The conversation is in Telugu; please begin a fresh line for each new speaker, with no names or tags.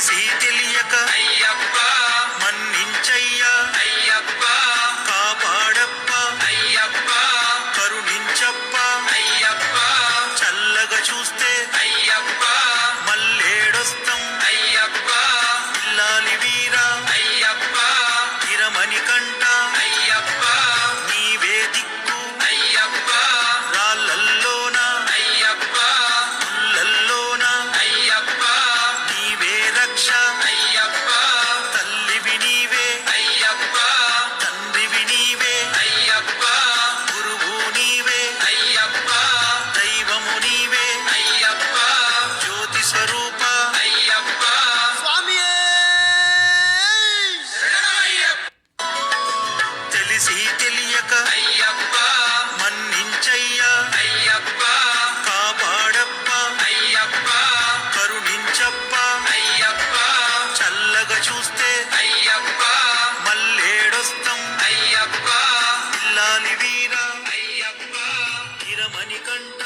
తెలిసి తెలియక
అయ్యప్ప
మన్నించయ్యా
అయ్యప్ప
కాపాడప్ప
అయ్యప్ప
కరుణించప్ప
అయ్యప్ప
చల్లగా చూస్తే
అయ్యప్ప
మల్లేడొస్తాం
అయ్యప్ప
ఇల్లాలి వీరా
అయ్యప్ప
ఇరమణి కంట
అయ్యప్ప
నీవే దిక్కు
అయ్యప్ప
రాళ్ళల్లోన
అయ్యప్ప
ముళ్ళల్లోన
అయ్యప్ప
నీవే రక్ష
అయ్యప్ప
తల్లివి నీవే
అయ్యప్ప
తండ్రివి నీవే
అయ్యప్ప
గురువు నీవే
అయ్యప్ప
దైవము నీవే
అయ్యప్ప
జ్యోతి స్వరూప
అయ్యప్ప
స్వామియే
శరణమయ్యప్ప
తెలిసి తెలియక
అయ్యప్ప
మన్నించయ్యా
అయ్యప్ప
కాపాడప్ప
అయ్యప్ప
కరుణించప్ప
అయ్యప్ప
చల్లగా చూస్తే
అయ్యప్ప
మల్లేడొస్తాం
అయ్యప్ప
ఇల్లాలి వీరా
అయ్యప్ప
ఇరమణి కంట